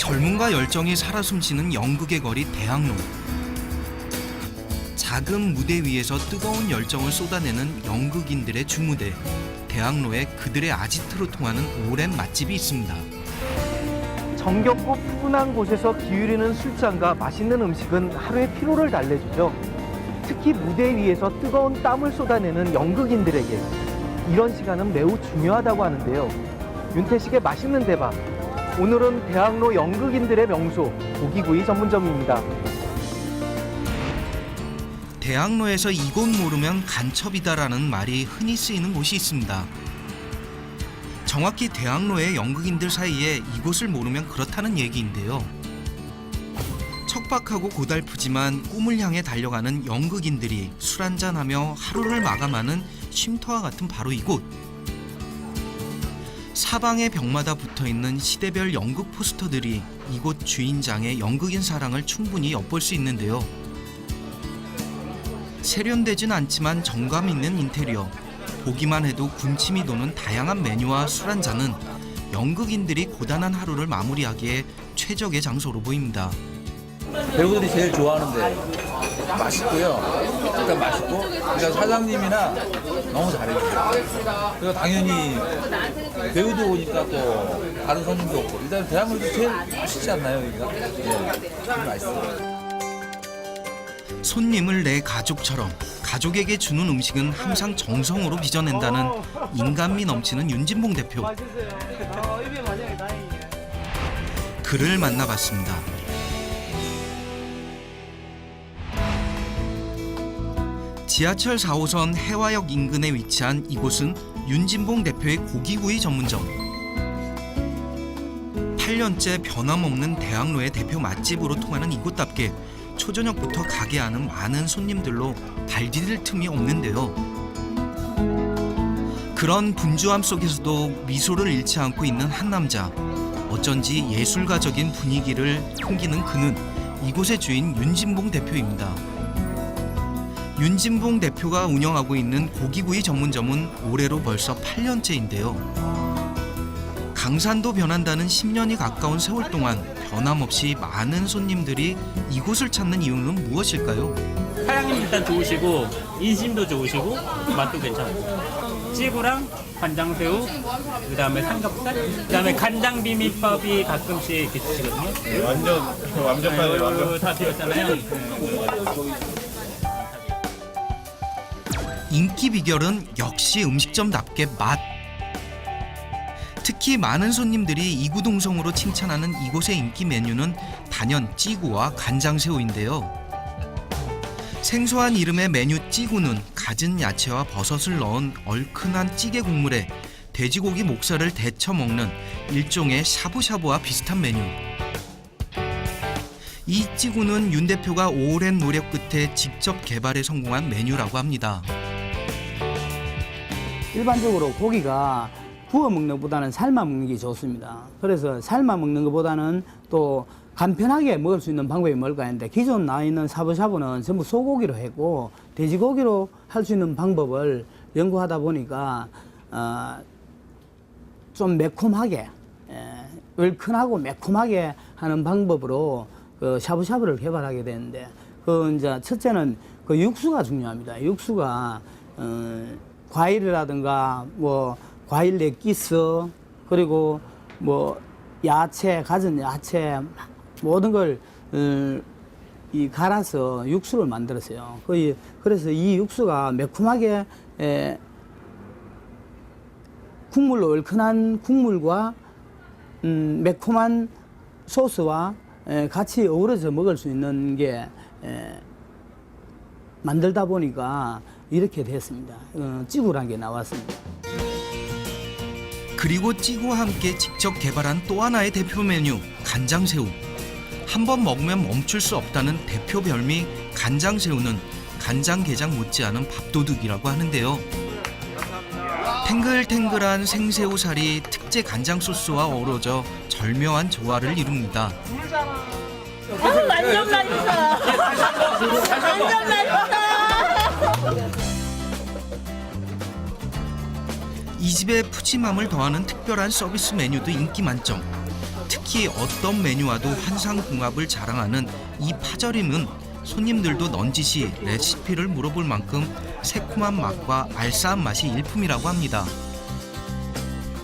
젊음과 열정이 살아 숨쉬는 연극의 거리 대학로. 작은 무대 위에서 뜨거운 열정을 쏟아내는 연극인들의 주무대. 대학로에 그들의 아지트로 통하는 오랜 맛집이 있습니다. 정겹고 푸근한 곳에서 기울이는 술잔과 맛있는 음식은 하루의 피로를 달래주죠. 특히 무대 위에서 뜨거운 땀을 쏟아내는 연극인들에게 이런 시간은 매우 중요하다고 하는데요. 윤태식의 맛있는 대박. 오늘은 대학로 연극인들의 명소 고기구이 전문점입니다. 대학로에서 이곳 모르면 간첩이다라는 말이 흔히 쓰이는 곳이 있습니다. 정확히 대학로의 연극인들 사이에 이곳을 모르면 그렇다는 얘기인데요. 척박하고 고달프지만 꿈을 향해 달려가는 연극인들이 술 한잔하며 하루를 마감하는 쉼터와 같은 바로 이곳. 사방의 벽마다 붙어있는 시대별 연극 포스터들이 이곳 주인장의 연극인 사랑을 충분히 엿볼 수 있는데요. 세련되진 않지만 정감 있는 인테리어, 보기만 해도 군침이 도는 다양한 메뉴와 술 한잔은 연극인들이 고단한 하루를 마무리하기에 최적의 장소로 보입니다. 배우들이 제일 좋아하는데 맛있고요. 일단 맛있고, 그러니까 사장님이나 너무 잘해주세요. 그리고 당연히 배우도 오니까 또 다른 손님도 없고, 일단 대학로도 제일 맛있지 않나요, 여기가? 네, 제일 맛있어요. 손님을 내 가족처럼 가족에게 주는 음식은 항상 정성으로 빚어낸다는 인간미 넘치는 윤진봉 대표. 그를 만나봤습니다. 지하철 4호선 해화역 인근에 위치한 이곳은 윤진봉 대표의 고기구이 전문점. 8년째 변함없는 대학로의 대표 맛집으로 통하는 이곳답게 초저녁부터 가게 안은 많은 손님들로 발디딜 틈이 없는데요. 그런 분주함 속에서도 미소를 잃지 않고 있는 한 남자. 어쩐지 예술가적인 분위기를 풍기는 그는 이곳의 주인 윤진봉 대표입니다. 윤진봉 대표가 운영하고 있는 고기구이 전문점은 올해로 벌써 8년째인데요. 강산도 변한다는 10년이 가까운 세월 동안 변함없이 많은 손님들이 이곳을 찾는 이유는 무엇일까요? 사장님 일단 좋으시고 인심도 좋으시고 맛도 괜찮고 찌구랑 간장새우, 그다음에 삼겹살, 그다음에 간장 비빔밥이 가끔씩 이렇게 주시거든요. 네, 완벽하네요. 완벽. 다 드렸잖아요. 인기 비결은 역시 음식점답게 맛. 특히 많은 손님들이 이구동성으로 칭찬하는 이곳의 인기 메뉴는 단연 찌구와 간장새우인데요. 생소한 이름의 메뉴 찌구는 갖은 야채와 버섯을 넣은 얼큰한 찌개 국물에 돼지고기 목살을 데쳐 먹는 일종의 샤브샤브와 비슷한 메뉴. 이 찌구는 윤 대표가 오랜 노력 끝에 직접 개발에 성공한 메뉴라고 합니다. 일반적으로 고기가 구워 먹는 것보다는 삶아 먹는 게 좋습니다. 그래서 삶아 먹는 것보다는 또 간편하게 먹을 수 있는 방법이 뭘까 했는데, 기존 나와 있는 샤브샤브는 전부 소고기로 했고 돼지고기로 할 수 있는 방법을 연구하다 보니까 좀 매콤하게, 얼큰하고 매콤하게 하는 방법으로 그 샤브샤브를 개발하게 되는데, 그 이제 첫째는 그 육수가 중요합니다. 육수가 과일이라든가 뭐 과일 엑기스, 그리고 뭐 야채, 갖은 야채 모든 걸 갈아서 육수를 만들었어요. 그래서 이 육수가 매콤하게 국물로 얼큰한 국물과 매콤한 소스와 같이 어우러져 먹을 수 있는 게 만들다 보니까 이렇게 됐습니다. 찌구란 게 나왔습니다. 그리고 찌구와 함께 직접 개발한 또 하나의 대표 메뉴 간장새우. 한번 먹으면 멈출 수 없다는 대표 별미 간장새우는 간장게장 못지않은 밥도둑이라고 하는데요. 탱글탱글한 생새우살이 특제 간장 소스와 어우러져 절묘한 조화를 이룹니다. 완전 맛있어. 완전 맛있어. 이 집의 푸짐함을 더하는 특별한 서비스 메뉴도 인기 만점. 특히 어떤 메뉴와도 환상궁합을 자랑하는 이 파절임은 손님들도 넌지시 레시피를 물어볼 만큼 새콤한 맛과 알싸한 맛이 일품이라고 합니다.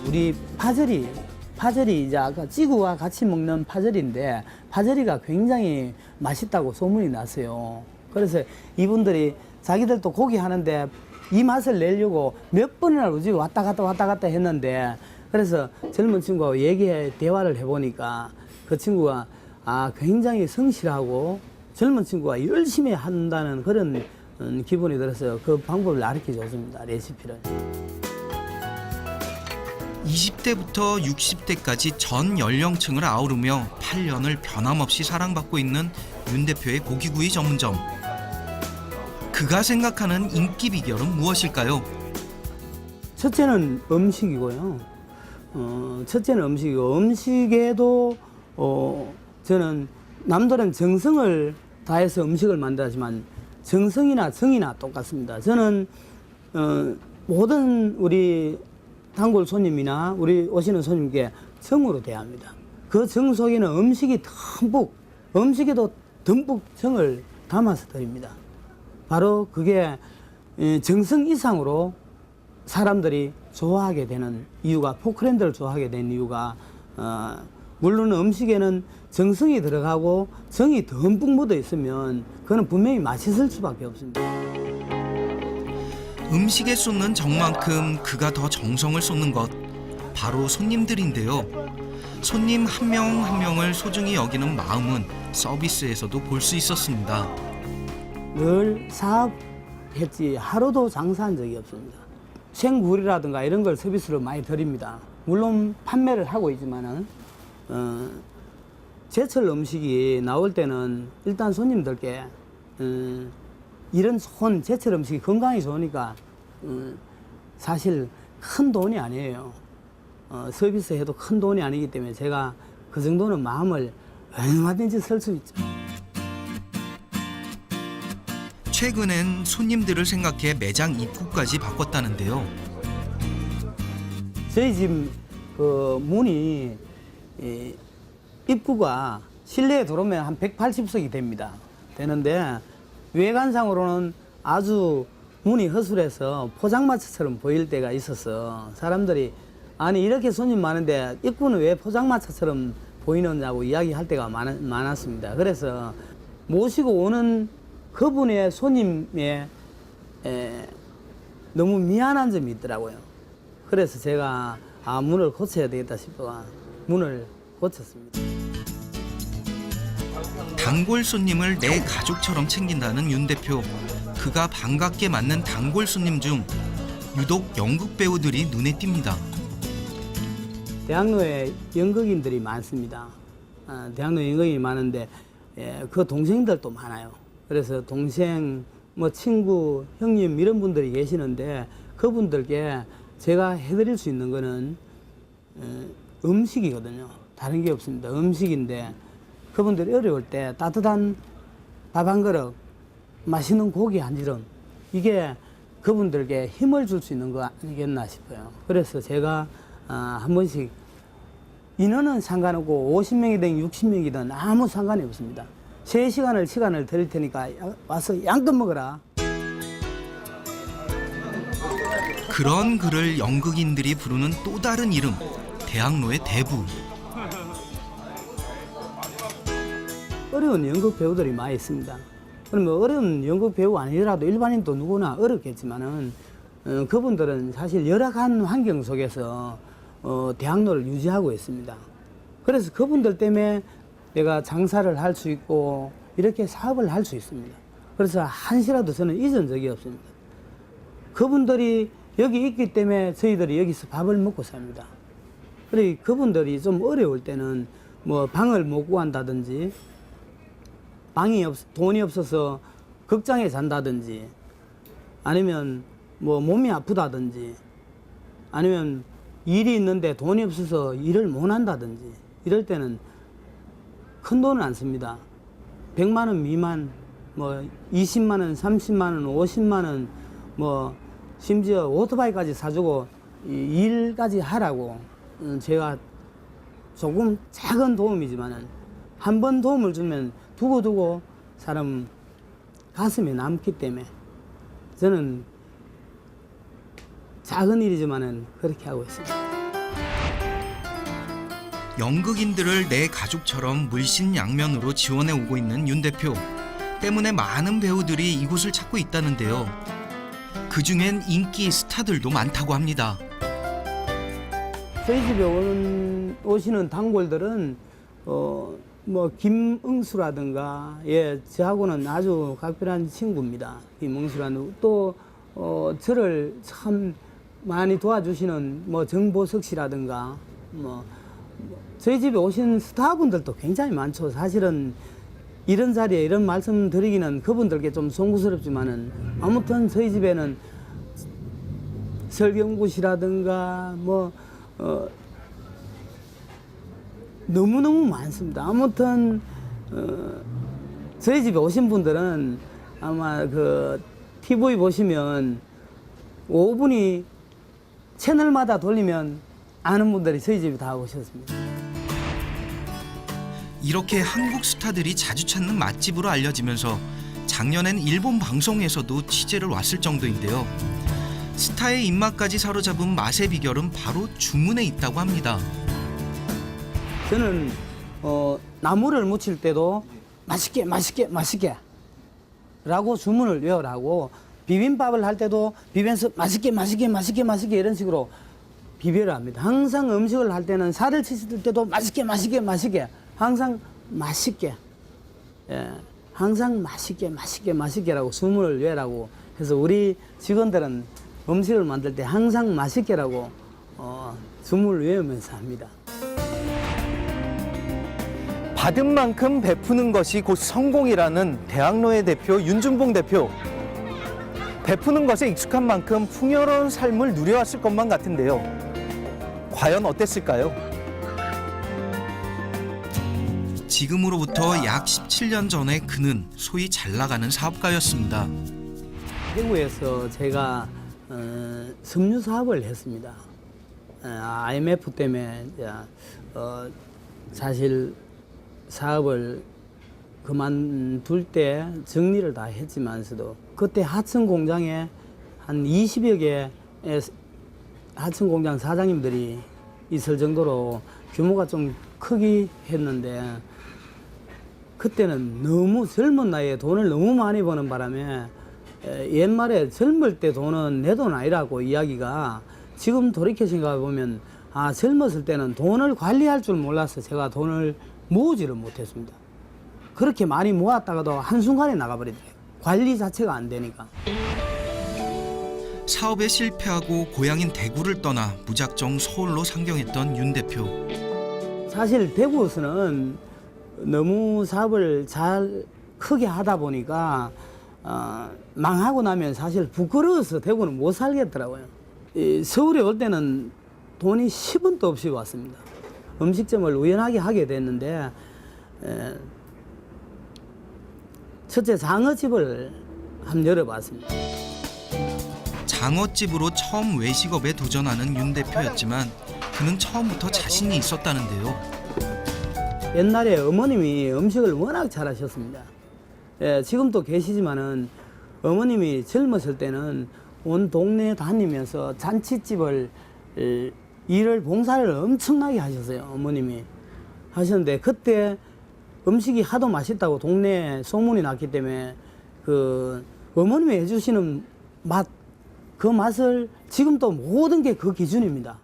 우리 파절이 이제 아까 찌구와 같이 먹는 파절인데 파절이가 굉장히 맛있다고 소문이 났어요. 그래서 이분들이 자기들도 고기 하는데 이 맛을 내려고 몇 번이나 우리 집에 왔다 갔다 했는데, 그래서 젊은 친구하고 대화를 해보니까 그 친구가 굉장히 성실하고 젊은 친구가 열심히 한다는 그런 기분이 들어서 그 방법을 가르쳐 줬습니다. 레시피를. 20대부터 60대까지 전 연령층을 아우르며 8년을 변함없이 사랑받고 있는 윤 대표의 고기구이 전문점. 그가 생각하는 인기 비결은 무엇일까요? 첫째는 음식이고요. 음식에도 저는 남들은 정성을 다해서 음식을 만들지만 정성이나 정이나 똑같습니다. 저는 모든 우리 단골 손님이나 우리 오시는 손님께 정으로 대합니다. 그 정 속에는 음식에도 듬뿍 정을 담아서 드립니다. 바로 그게 정성 이상으로 사람들이 좋아하게 되는 이유가, 포크랜드를 좋아하게 된 이유가, 물론 음식에는 정성이 들어가고 정이 듬뿍 묻어 있으면 그거는 분명히 맛있을 수밖에 없습니다. 음식에 쏟는 정만큼 그가 더 정성을 쏟는 것, 바로 손님들인데요. 손님 한 명 한 명을 소중히 여기는 마음은 서비스에서도 볼 수 있었습니다. 늘 사업했지 하루도 장사한 적이 없습니다. 생굴이라든가 이런 걸 서비스로 많이 드립니다. 물론 판매를 하고 있지만은 제철 음식이 나올 때는 일단 손님들께 이런 좋은 제철 음식이 건강에 좋으니까 사실 큰 돈이 아니에요. 서비스 해도 큰 돈이 아니기 때문에 제가 그 정도는 마음을 얼마든지 쓸 수 있죠. 최근엔 손님들을 생각해 매장 입구까지 바꿨다는데요. 저희 집 그 문이 입구가 실내에 들어오면 한 180석이 됩니다. 되는데 외관상으로는 아주 문이 허술해서 포장마차처럼 보일 때가 있어서 사람들이 아니 이렇게 손님 많은데 입구는 왜 포장마차처럼 보이느냐고 이야기할 때가 많았습니다. 그래서 모시고 오는 그분의 손님의 너무 미안한 점이 있더라고요. 그래서 제가 문을 고쳐야 되겠다 싶어 문을 고쳤습니다. 단골 손님을 내 가족처럼 챙긴다는 윤 대표. 그가 반갑게 맞는 단골 손님 중 유독 연극 배우들이 눈에 띕니다. 대학로에 연극인들이 많습니다. 대학로에 연극인이 많은데 그 동생들도 많아요. 그래서 동생, 친구, 형님 이런 분들이 계시는데 그분들께 제가 해드릴 수 있는 거는 음식이거든요. 다른 게 없습니다. 음식인데 그분들이 어려울 때 따뜻한 밥 한 그릇, 맛있는 고기 한 지름, 이게 그분들께 힘을 줄 수 있는 거 아니겠나 싶어요. 그래서 제가 한 번씩 인원은 상관없고 50명이든 60명이든 아무 상관이 없습니다. 3시간을 시간을 드릴 테니까 와서 양껏 먹어라. 그런 그를 연극인들이 부르는 또 다른 이름, 대학로의 대부. 어려운 연극 배우들이 많이 있습니다. 그러면 어려운 연극 배우 아니더라도 일반인도 누구나 어렵겠지만은 그분들은 사실 열악한 환경 속에서 대학로를 유지하고 있습니다. 그래서 그분들 때문에 내가 장사를 할 수 있고 이렇게 사업을 할 수 있습니다. 그래서 한시라도 저는 잊은 적이 없습니다. 그분들이 여기 있기 때문에 저희들이 여기서 밥을 먹고 삽니다. 그리고 그분들이 좀 어려울 때는 방을 못 구한다든지 돈이 없어서 극장에 잔다든지 아니면 몸이 아프다든지 아니면 일이 있는데 돈이 없어서 일을 못 한다든지 이럴 때는 큰 돈은 안 씁니다. 100만 원 미만, 20만 원, 30만 원, 50만 원, 심지어 오토바이까지 사주고 일까지 하라고 제가 조금 작은 도움이지만은 한 번 도움을 주면 두고두고 사람 가슴에 남기 때문에 저는 작은 일이지만은 그렇게 하고 있습니다. 연극인들을 내 가족처럼 물신양면으로 지원해 오고 있는 윤 대표. 때문에 많은 배우들이 이곳을 찾고 있다는데요. 그중엔 인기 스타들도 많다고 합니다. 저희 집에 오시는 단골들은 뭐 김응수라든가 저하고는 아주 각별한 친구입니다. 김응수라는 또 저를 참 많이 도와주시는 뭐 정보석 씨라든가 저희 집에 오신 스타분들도 굉장히 많죠. 사실은 이런 자리에 이런 말씀 드리기는 그분들께 좀 송구스럽지만은 아무튼 저희 집에는 설경구 씨라든가 너무너무 많습니다. 아무튼 저희 집에 오신 분들은 아마 그 TV 보시면 5분이 채널마다 돌리면 아는 분들이 저희 집에 다 오셨습니다. 이렇게 한국 스타들이 자주 찾는 맛집으로 알려지면서 작년엔 일본 방송에서도 취재를 왔을 정도인데요. 스타의 입맛까지 사로잡은 맛의 비결은 바로 주문에 있다고 합니다. 저는 나물을 무칠 때도 맛있게 라고 주문을 외우라고, 비빔밥을 할 때도 비벼서 맛있게 이런 식으로 비벼를 합니다. 항상 음식을 할 때는 살을 치실 때도 맛있게 항상 맛있게, 항상 맛있게라고 주문을 외우라고 해서 우리 직원들은 음식을 만들 때 항상 맛있게라고 주문을 외우면서 합니다. 받은 만큼 베푸는 것이 곧 성공이라는 대학로의 대표 윤준봉 대표. 베푸는 것에 익숙한 만큼 풍요로운 삶을 누려왔을 것만 같은데요. 과연 어땠을까요? 지금으로부터 약 17년 전에 그는 소위 잘 나가는 사업가였습니다. 대구에서 제가 섬유 사업을 했습니다. IMF 때문에 사실 사업을 그만둘 때 정리를 다 했지만서도 그때 하천 공장에 한 20여 개의 하천 공장 사장님들이 있을 정도로 규모가 좀 크기 했는데, 그때는 너무 젊은 나이에 돈을 너무 많이 버는 바람에 옛말에 젊을 때 돈은 내 돈 아니라고 이야기가, 지금 돌이켜 생각해 보면 젊었을 때는 돈을 관리할 줄 몰라서 제가 돈을 모으지를 못했습니다. 그렇게 많이 모았다가도 한순간에 나가버리더라고요. 관리 자체가 안 되니까. 사업에 실패하고 고향인 대구를 떠나 무작정 서울로 상경했던 윤 대표. 사실 대구에서는 너무 사업을 잘 크게 하다 보니까 망하고 나면 사실 부끄러워서 대구는 못 살겠더라고요. 서울에 올 때는 돈이 10원도 없이 왔습니다. 음식점을 우연하게 하게 됐는데 첫째 장어집을 한번 열어봤습니다. 장어집으로 처음 외식업에 도전하는 윤 대표였지만 그는 처음부터 자신이 있었다는데요. 옛날에 어머님이 음식을 워낙 잘하셨습니다. 지금도 계시지만은 어머님이 젊었을 때는 온 동네 다니면서 잔치집을 일을 봉사를 엄청나게 하셨어요. 어머님이 하셨는데 그때 음식이 하도 맛있다고 동네에 소문이 났기 때문에 그 어머님이 해주시는 맛, 그 맛을 지금도 모든 게 그 기준입니다.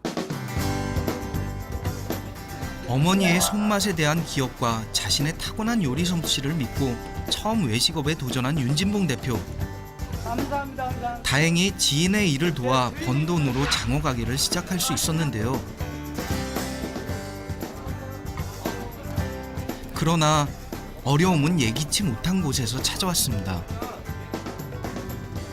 어머니의 손맛에 대한 기억과 자신의 타고난 요리 솜씨를 믿고 처음 외식업에 도전한 윤진봉 대표. 감사합니다. 다행히 지인의 일을 도와 번 돈으로 장어 가게를 시작할 수 있었는데요. 그러나 어려움은 예기치 못한 곳에서 찾아왔습니다.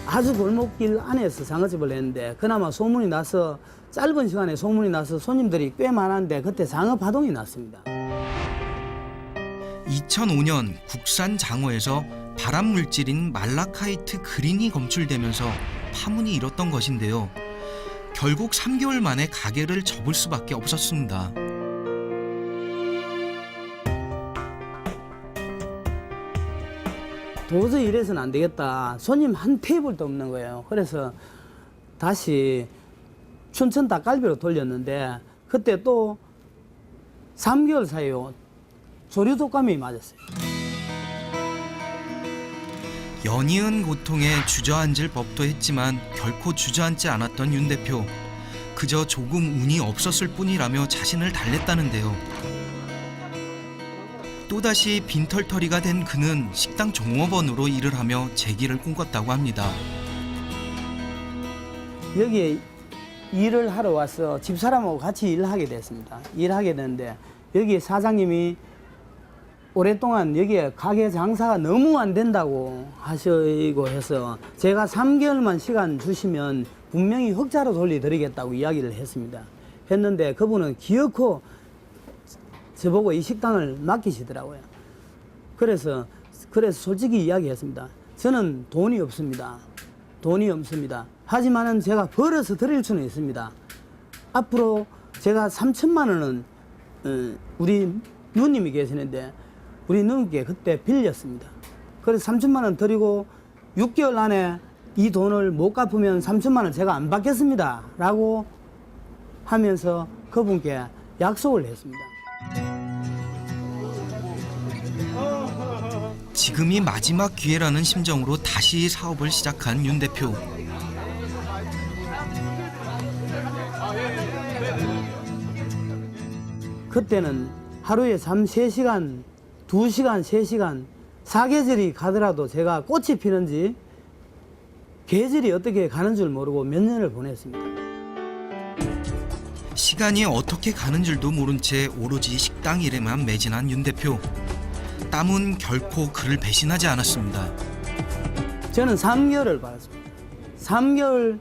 아주 골목길 안에서 장어집을 했는데 그나마 소문이 나서 짧은 시간에 소문이 나서 손님들이 꽤 많았는데 그때 장어 파동이 났습니다. 2005년 국산 장어에서 발암 물질인 말라카이트 그린이 검출되면서 파문이 일었던 것인데요. 결국 3개월 만에 가게를 접을 수밖에 없었습니다. 도저히 이래서는 안 되겠다. 손님 한 테이블도 없는 거예요. 그래서 다시 춘천 닭갈비로 돌렸는데 그때 또 3개월 사이에 조류 독감이 맞았어요. 연이은 고통에 주저앉을 법도 했지만 결코 주저앉지 않았던 윤 대표. 그저 조금 운이 없었을 뿐이라며 자신을 달랬다는데요. 또다시 빈털터리가 된 그는 식당 종업원으로 일을 하며 재기를 꿈꿨다고 합니다. 여기에 일을 하러 와서 집사람하고 같이 일을 하게 됐습니다. 일하게 됐는데 여기 사장님이 오랫동안 여기에 가게 장사가 너무 안 된다고 하시고 해서 제가 3개월만 시간 주시면 분명히 흑자로 돌려드리겠다고 이야기를 했습니다. 했는데 그분은 기어코 저보고 이 식당을 맡기시더라고요. 그래서 솔직히 이야기했습니다. 저는 돈이 없습니다. 돈이 없습니다. 하지만은 제가 벌어서 드릴 수는 있습니다. 앞으로 제가 3천만 원은 우리 누님이 계시는데 우리 누님께 그때 빌렸습니다. 그래서 3천만 원 드리고 6개월 안에 이 돈을 못 갚으면 3천만 원 제가 안 받겠습니다. 라고 하면서 그분께 약속을 했습니다. 지금이 마지막 기회라는 심정으로 다시 사업을 시작한 윤 대표. 그때는 하루에 잠 3시간, 2시간, 3시간, 사계절이 가더라도 제가 꽃이 피는지 계절이 어떻게 가는 줄 모르고 몇 년을 보냈습니다. 시간이 어떻게 가는 줄도 모른 채 오로지 식당 일에만 매진한 윤 대표. 땀은 결코 그를 배신하지 않았습니다. 저는 3개월을 받았습니다. 3개월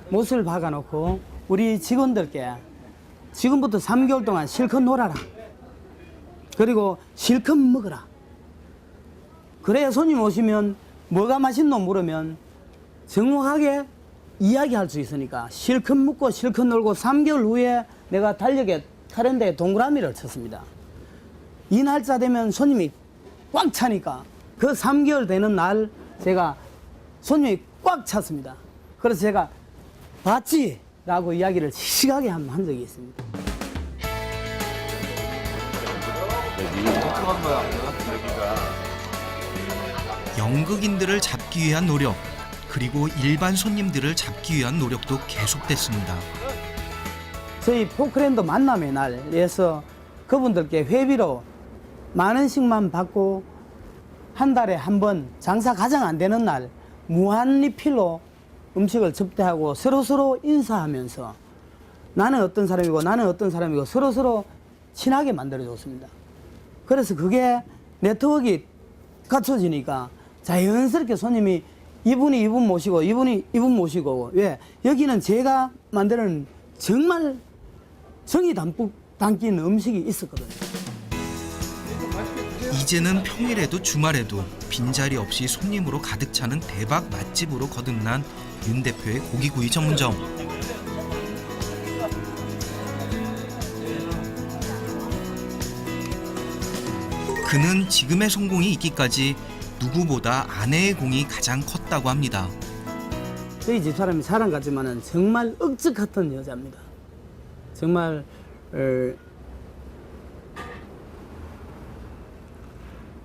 못을 박아놓고 우리 직원들께 지금부터 3개월 동안 실컷 놀아라. 그리고 실컷 먹어라. 그래야 손님 오시면 뭐가 맛있노 물으면 정확하게 이야기할 수 있으니까 실컷 먹고 실컷 놀고 3개월 후에 내가 달력에 카렌더에 동그라미를 쳤습니다. 이 날짜 되면 손님이 꽉 차니까 그 3개월 되는 날 제가 손님이 꽉 찼습니다. 그래서 제가 봤지? 라고 이야기를 씩씩하게 한 적이 있습니다. 연극인들을 잡기 위한 노력, 그리고 일반 손님들을 잡기 위한 노력도 계속됐습니다. 저희 포크랜드 만남의 날에서 그분들께 회비로 10,000원씩만 받고 한 달에 한 번 장사 가장 안 되는 날 무한 리필로 음식을 접대하고 서로서로 인사하면서 나는 어떤 사람이고 나는 어떤 사람이고 서로서로 친하게 만들어줬습니다. 그래서 그게 네트워크가 갖춰지니까 자연스럽게 손님이 이분이 이분 모시고 이분이 이분 모시고 왜 여기는 제가 만드는 정말 정이 담긴 음식이 있었거든요. 이제는 평일에도 주말에도 빈자리 없이 손님으로 가득 차는 대박 맛집으로 거듭난 윤 대표의 고기구이 전문점. 그는 지금의 성공이 있기까지 누구보다 아내의 공이 가장 컸다고 합니다. 저희 집사람이 사람 같지만은 정말 억지 같은 여자입니다. 정말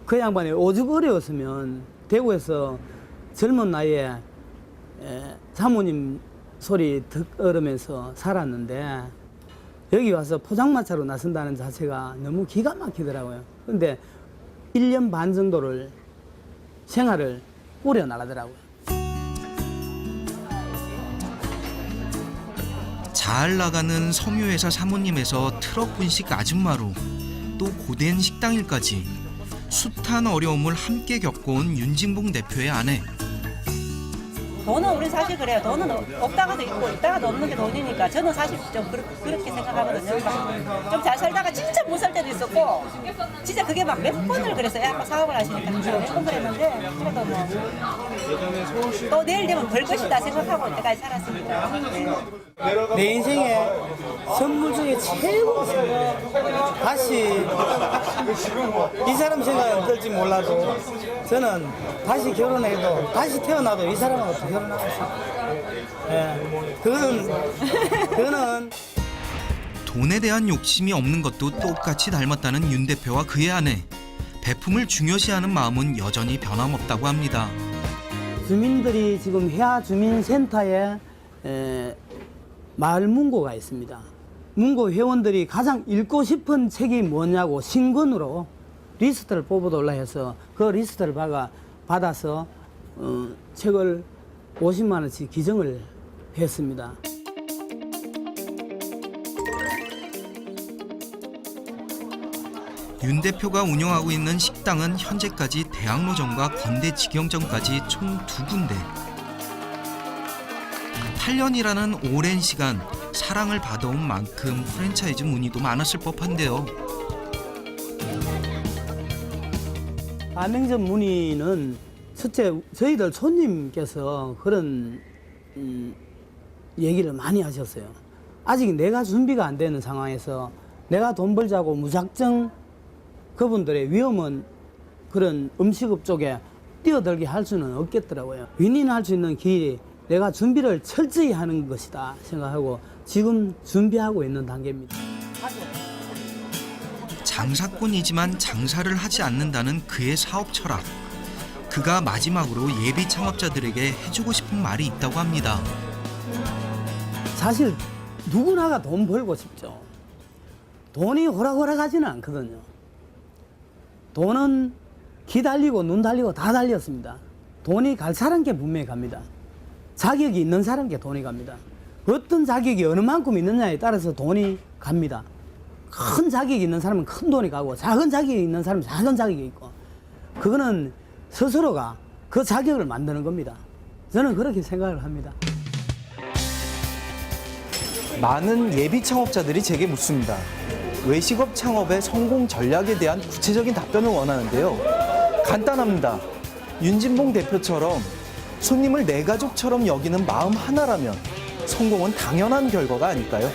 그 양반이 오죽 어려웠으면 대구에서 젊은 나이에 사모님 소리 듣으면서 살았는데 여기 와서 포장마차로 나선다는 자체가 너무 기가 막히더라고요. 그런데 1년 반 정도를 생활을 꾸려나가더라고요. 잘 나가는 섬유회사 사모님에서 트럭 분식 아줌마로 또 고된 식당일까지 숱한 어려움을 함께 겪어온 윤진봉 대표의 아내. 돈은 우리 사실 그래요. 돈은 없다가도 있고 있다가도 없는 게 돈이니까 저는 사실 좀 그렇게 생각하거든요. 좀 잘 살다가 진짜 못 살 때도 있었고 진짜 그게 막 몇 번을 그랬어요. 아까 사업을 하시니까 몇 번 그랬는데 그래도 뭐 또 내일 되면 벌 것이다 생각하고 이때까지 살았으니까. 내 인생에 선물 중에 최고 선물이에요. 다시 이 사람 생각이 어떨지 몰라도 저는 다시 결혼해도 다시 태어나도 이 사람하고 또 결혼하고 싶어요. 예, 그거는 돈에 대한 욕심이 없는 것도 똑같이 닮았다는 윤 대표와 그의 아내. 배품을 중요시하는 마음은 여전히 변함없다고 합니다. 주민들이 지금 해야 주민센터에 마을 문고가 있습니다. 문고 회원들이 가장 읽고 싶은 책이 뭐냐고 신권으로 리스트를 뽑아달라 해서 그 리스트를 받아서 책을 50만 원씩 기증을 했습니다. 윤 대표가 운영하고 있는 식당은 현재까지 대학로점과 건대직영점까지 총 2군데. 8년이라는 오랜 시간 사랑을 받아온 만큼 프랜차이즈 문의도 많았을 법한데요. 가맹점 문의는 첫째 저희들 손님께서 그런 얘기를 많이 하셨어요. 아직 내가 준비가 안 되는 상황에서 내가 돈 벌자고 무작정 그분들의 위험은 그런 음식업 쪽에 뛰어들게 할 수는 없겠더라고요. 윈윈할 수 있는 길이 내가 준비를 철저히 하는 것이다 생각하고 지금 준비하고 있는 단계입니다. 장사꾼이지만 장사를 하지 않는다는 그의 사업 철학. 그가 마지막으로 예비 창업자들에게 해주고 싶은 말이 있다고 합니다. 사실 누구나가 돈 벌고 싶죠. 돈이 호락호락하지는 않거든요. 돈은 기 달리고 눈 달리고 다 달렸습니다. 돈이 갈 사람께 분명히 갑니다. 자격이 있는 사람께 돈이 갑니다. 어떤 자격이 어느 만큼 있느냐에 따라서 돈이 갑니다. 큰 자격이 있는 사람은 큰 돈이 가고 작은 자격이 있는 사람은 작은 자격이 있고 그거는 스스로가 그 자격을 만드는 겁니다. 저는 그렇게 생각을 합니다. 많은 예비 창업자들이 제게 묻습니다. 외식업 창업의 성공 전략에 대한 구체적인 답변을 원하는데요. 간단합니다. 윤진봉 대표처럼 손님을 내 가족처럼 여기는 마음 하나라면 성공은 당연한 결과가 아닐까요?